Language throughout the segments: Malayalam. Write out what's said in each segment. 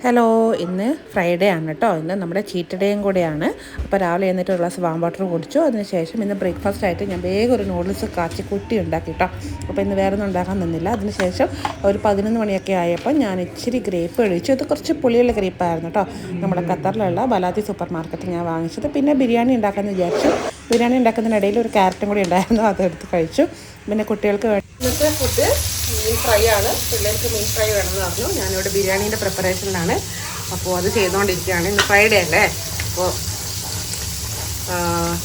ഹലോ, ഇന്ന് ഫ്രൈഡേ ആണ് കേട്ടോ. ഇന്ന് നമ്മുടെ ചീറ്റ് ഡേയും കൂടെയാണ്. അപ്പോൾ രാവിലെ എന്നിട്ട് ഒരു ഗ്ലാസ് വാം വാട്ടർ കുടിച്ചു. അതിനുശേഷം ഇന്ന് ബ്രേക്ക്ഫാസ്റ്റ് ആയിട്ട് ഞാൻ വേഗം ഒരു നൂഡിൽസ് കാച്ചിക്കുട്ടി ഉണ്ടാക്കി കേട്ടോ. അപ്പോൾ ഇന്ന് വേറെ ഒന്നും ഉണ്ടാക്കാൻ നിന്നില്ല. അതിനുശേഷം ഒരു 11 മണിയൊക്കെ ആയപ്പോൾ ഞാൻ ഇച്ചിരി ഗ്രേപ്പ് കഴിച്ചു. ഇത് കുറച്ച് പുളിയുള്ള ഗ്രേപ്പായിരുന്നു കേട്ടോ. നമ്മുടെ ഖത്തറിലുള്ള ബലാത്തി സൂപ്പർ മാർക്കറ്റിൽ ഞാൻ വാങ്ങിച്ചത്. പിന്നെ ബിരിയാണി ഉണ്ടാക്കാമെന്ന് വിചാരിച്ചു. ബിരിയാണി ഉണ്ടാക്കുന്നതിനിടയിൽ ഒരു ക്യാരറ്റും കൂടി ഉണ്ടായിരുന്നു, അതെടുത്ത് കഴിച്ചു. പിന്നെ കുട്ടികൾക്ക് ഇന്നത്തെ ഫുഡ് മീൻ ഫ്രൈ ആണ്. പിള്ളേർക്ക് മീൻ ഫ്രൈ വേണമെന്ന് പറഞ്ഞു. ഞാനിവിടെ ബിരിയാണീൻ്റെ പ്രിപ്പറേഷനിലാണ്. അപ്പോൾ അത് ചെയ്തുകൊണ്ടിരിക്കുകയാണ്. ഇന്ന് ഫ്രൈഡേ അല്ലേ, അപ്പോൾ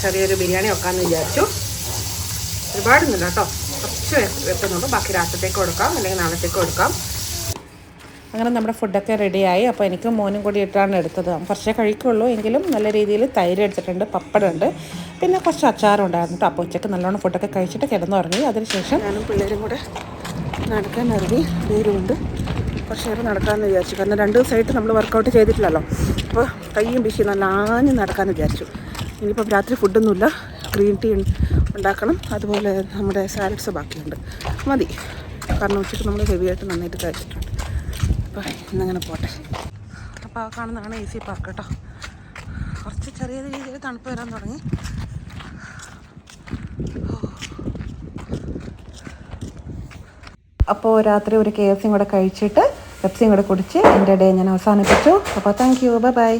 ചെറിയൊരു ബിരിയാണി വെക്കാമെന്ന് വിചാരിച്ചു. ഒരുപാടൊന്നുമില്ല കേട്ടോ, കുറച്ച് വെക്കുന്നുള്ളൂ. ബാക്കി രാത്രിത്തേക്ക് കൊടുക്കാം, അല്ലെങ്കിൽ നാളത്തേക്ക് കൊടുക്കാം. അങ്ങനെ നമ്മുടെ ഫുഡൊക്കെ റെഡിയായി. അപ്പോൾ എനിക്ക് മോനും കൂടി ഇട്ടാണ് എടുത്തത്. കുറച്ചേ കഴിക്കുള്ളൂ, എങ്കിലും നല്ല രീതിയിൽ തൈര് എടുത്തിട്ടുണ്ട്, പപ്പടമുണ്ട്, പിന്നെ കുറച്ച് അച്ചാറും ഉണ്ടായിരുന്നു കേട്ടോ. അപ്പോൾ ഉച്ചയ്ക്ക് നല്ലോണം ഫുഡൊക്കെ കഴിച്ചിട്ട് കിടന്നുറങ്ങി. അതിനുശേഷം ഞാനും പിള്ളേരും കൂടെ നടക്കാൻ ഇറങ്ങി. പേരുമുണ്ട്, കുറച്ച് നേരം നടക്കാമെന്ന് വിചാരിച്ചു. കാരണം 2 ദിവസമായിട്ട് നമ്മൾ വർക്കൗട്ട് ചെയ്തിട്ടില്ലല്ലോ. അപ്പോൾ കയ്യും പിശി നല്ല ആഞ്ഞ് നടക്കാമെന്ന് വിചാരിച്ചു. ഇനിയിപ്പം രാത്രി ഫുഡൊന്നുമില്ല, ഗ്രീൻ ടീ ഉണ്ടാക്കണം, അതുപോലെ നമ്മുടെ സാലഡ്സ് ബാക്കിയുണ്ട്. മതി, കാരണം ഉച്ചയ്ക്ക് നമ്മൾ ഹെവിയായിട്ട് നന്നായിട്ട് കഴിച്ചിട്ടുണ്ട്. അപ്പോൾ ഇന്നങ്ങനെ പോട്ടെ. അപ്പോൾ ആ കാണുന്നതാണ് AC പാർക്ക് കേട്ടോ. കുറച്ച് ചെറിയ രീതിയിൽ തണുപ്പ് വരാൻ തുടങ്ങി. അപ്പോൾ രാത്രി ഒരു KFC കൂടെ കഴിച്ചിട്ട് പെപ്സിയും കൂടെ കുടിച്ച് എൻ്റെ ഡേ ഞാൻ അവസാനിപ്പിച്ചു. അപ്പോൾ താങ്ക് യു, ബൈ ബൈ.